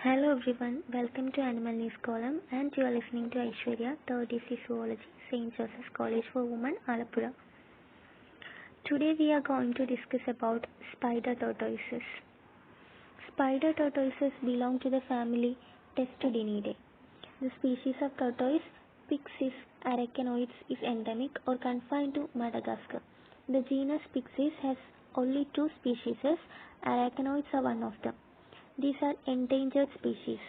Hello everyone, welcome to Animal News Column and you are listening to Aishwarya, 3rd DC Zoology, St. Joseph's College for Women, Alappuzha. Today we are going to discuss about spider tortoises. Spider tortoises belong to the family Testudinidae. The species of tortoise, Pyxis arachnoides, is endemic or confined to Madagascar. The genus Pyxis has only 2 species, arachnoids are one of them. These are endangered species.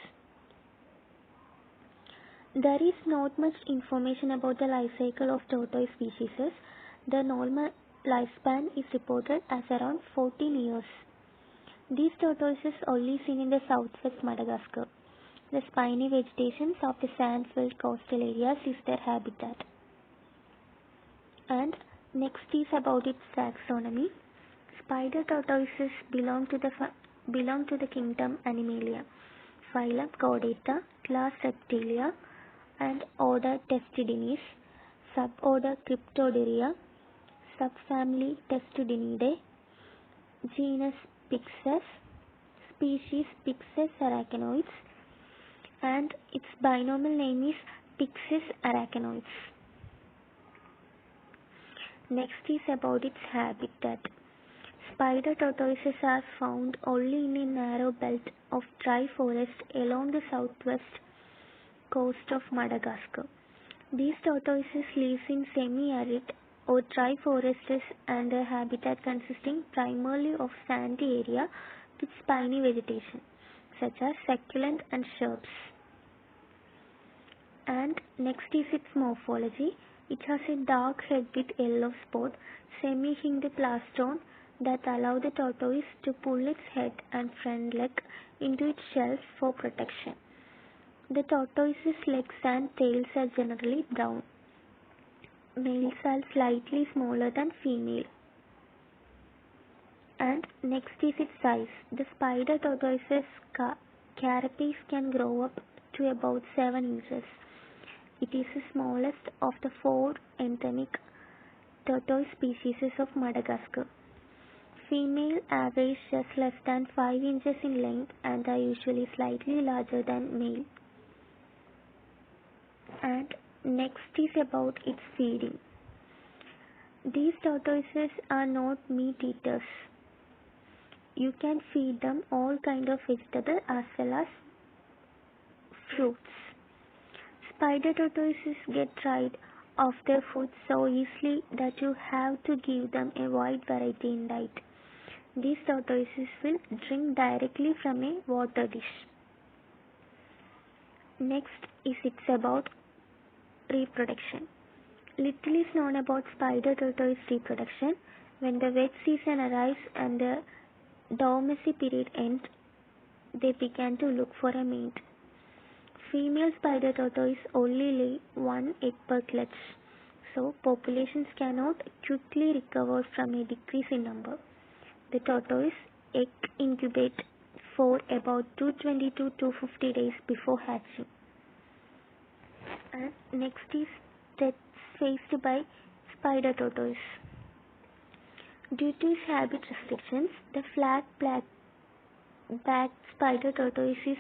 There is not much information about the life cycle of tortoise species. The normal lifespan is reported as around 14 years. These tortoises are only seen in the southwest Madagascar. The spiny vegetation of the sand-filled coastal areas is their habitat. And next is about its taxonomy. Spider tortoises belong to the kingdom Animalia, phylum Chordata, class Reptilia, and order Testudines, suborder Cryptoderia, subfamily Testudinidae, genus Pyxis, species Pyxis arachnoides, and its binomial name is Pyxis arachnoides. Next is about its habitat. Spider tortoises are found only in a narrow belt of dry forest along the southwest coast of Madagascar. These tortoises live in semi-arid or dry forests and their habitat consisting primarily of sandy area with spiny vegetation such as succulent and shrubs. And next is its morphology. It has a dark head with yellow spot, semi-hinged plastron that allow the tortoise to pull its head and front leg into its shells for protection. The tortoise's legs and tails are generally brown. Males are slightly smaller than female. And next is its size. The spider tortoise's carapace can grow up to about 7 inches. It is the smallest of the 4 endemic tortoise species of Madagascar. Female average just less than 5 inches in length and are usually slightly larger than male. And next is about its feeding. These tortoises are not meat eaters. You can feed them all kind of vegetable as well as fruits. Spider tortoises get tired of their food so easily that you have to give them a wide variety in diet. These tortoises will drink directly from a water dish. Next is it's about reproduction. Little is known about spider tortoise reproduction. When the wet season arrives and the dormancy period ends, they begin to look for a mate. Female spider tortoise only lay 1 egg per clutch, so populations cannot quickly recover from a decrease in number. The tortoise egg incubate for about 220 to 250 days before hatching. And next is threats faced by spider tortoise. Due to its habit restrictions, the flat black-backed spider tortoise is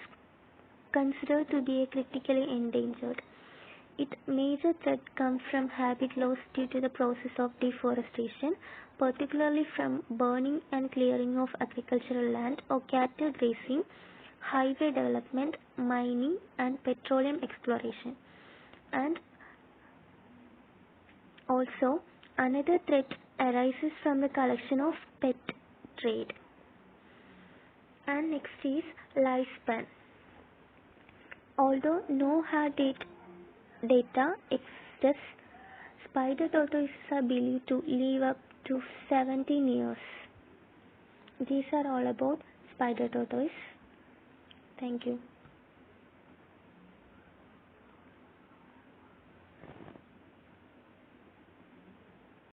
considered to be a critically endangered. Its major threat comes from habit loss due to the process of deforestation, particularly from burning and clearing of agricultural land or cattle grazing, highway development, mining, and petroleum exploration. And also, another threat arises from the collection of pet trade. And next is lifespan. Although no hard data exists, spider tortoises are believed to live up to 17 years. These are all about spider tortoise. Thank you.